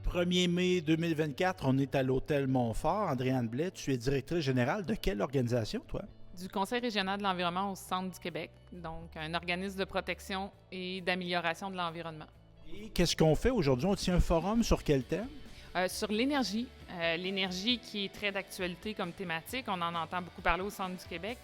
1er mai 2024, on est à l'Hôtel Montfort. Andréane Blais, tu es directrice générale de quelle organisation, toi? Du Conseil régional de l'environnement au Centre du Québec, donc un organisme de protection et d'amélioration de l'environnement. Et qu'est-ce qu'on fait aujourd'hui? On tient un forum sur quel thème? Sur l'énergie, l'énergie qui est très d'actualité comme thématique, on en entend beaucoup parler au Centre du Québec.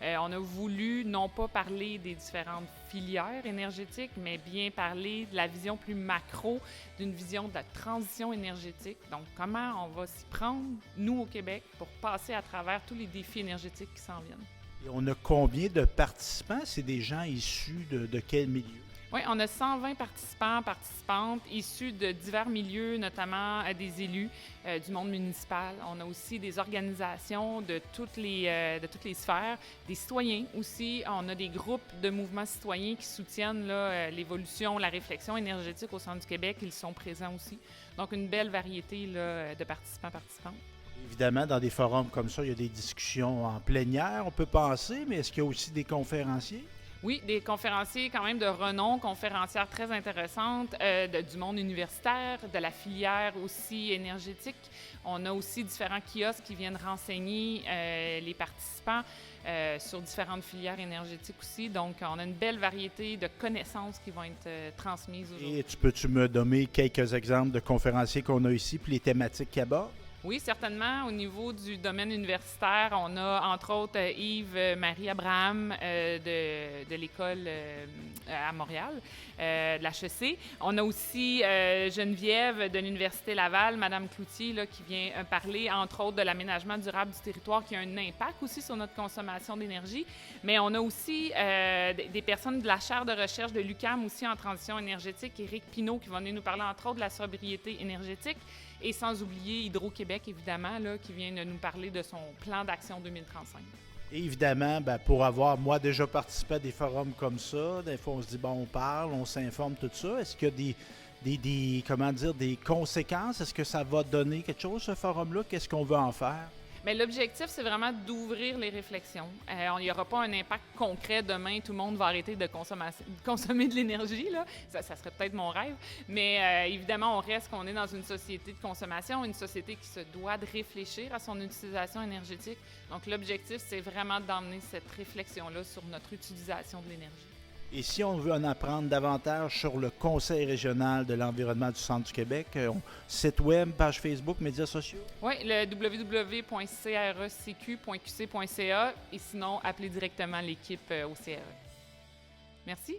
On a voulu non pas parler des différentes filières énergétiques, mais bien parler de la vision plus macro, d'une vision de la transition énergétique. Donc, comment on va s'y prendre, nous, au Québec, pour passer à travers tous les défis énergétiques qui s'en viennent. Et on a combien de participants? C'est des gens issus de quel milieu? Oui, on a 120 participants, participantes issus de divers milieux, notamment des élus du monde municipal. On a aussi des organisations de toutes les sphères, des citoyens aussi. On a des groupes de mouvements citoyens qui soutiennent l'évolution, la réflexion énergétique au Centre du Québec. Ils sont présents aussi. Donc, une belle variété de participants, participantes. Évidemment, dans des forums comme ça, il y a des discussions en plénière, on peut penser, mais est-ce qu'il y a aussi des conférenciers? Oui, des conférenciers quand même de renom, conférencières très intéressantes du monde universitaire, de la filière aussi énergétique. On a aussi différents kiosques qui viennent renseigner les participants sur différentes filières énergétiques aussi. Donc, on a une belle variété de connaissances qui vont être transmises aujourd'hui. Et peux-tu me nommer quelques exemples de conférenciers qu'on a ici, puis les thématiques qu'ils abordent? Oui, certainement. Au niveau du domaine universitaire, on a entre autres Yves-Marie Abraham de l'école à Montréal, de l'HEC. On a aussi Geneviève de l'Université Laval, Madame Cloutier, là, qui vient parler entre autres de l'aménagement durable du territoire qui a un impact aussi sur notre consommation d'énergie. Mais on a aussi des personnes de la chaire de recherche de l'UQAM aussi en transition énergétique, Éric Pinault, qui va venir nous parler entre autres de la sobriété énergétique. Et sans oublier Hydro-Québec, évidemment, là, qui vient de nous parler de son plan d'action 2035. Et évidemment, pour avoir, moi, déjà participé à des forums comme ça, des fois, on se dit, bon, on parle, on s'informe, tout ça. Est-ce qu'il y a des conséquences? Est-ce que ça va donner quelque chose, ce forum-là? Qu'est-ce qu'on veut en faire? Bien, l'objectif, c'est vraiment d'ouvrir les réflexions. Il n'y aura pas un impact concret demain. Tout le monde va arrêter de consommer de l'énergie. Là. Ça serait peut-être mon rêve. Mais évidemment, on reste qu'on est dans une société de consommation, une société qui se doit de réfléchir à son utilisation énergétique. Donc, l'objectif, c'est vraiment d'emmener cette réflexion-là sur notre utilisation de l'énergie. Et si on veut en apprendre davantage sur le Conseil régional de l'environnement du Centre du Québec, site web, page Facebook, médias sociaux? Oui, le www.crecq.qc.ca et sinon, appelez directement l'équipe au CRE. Merci.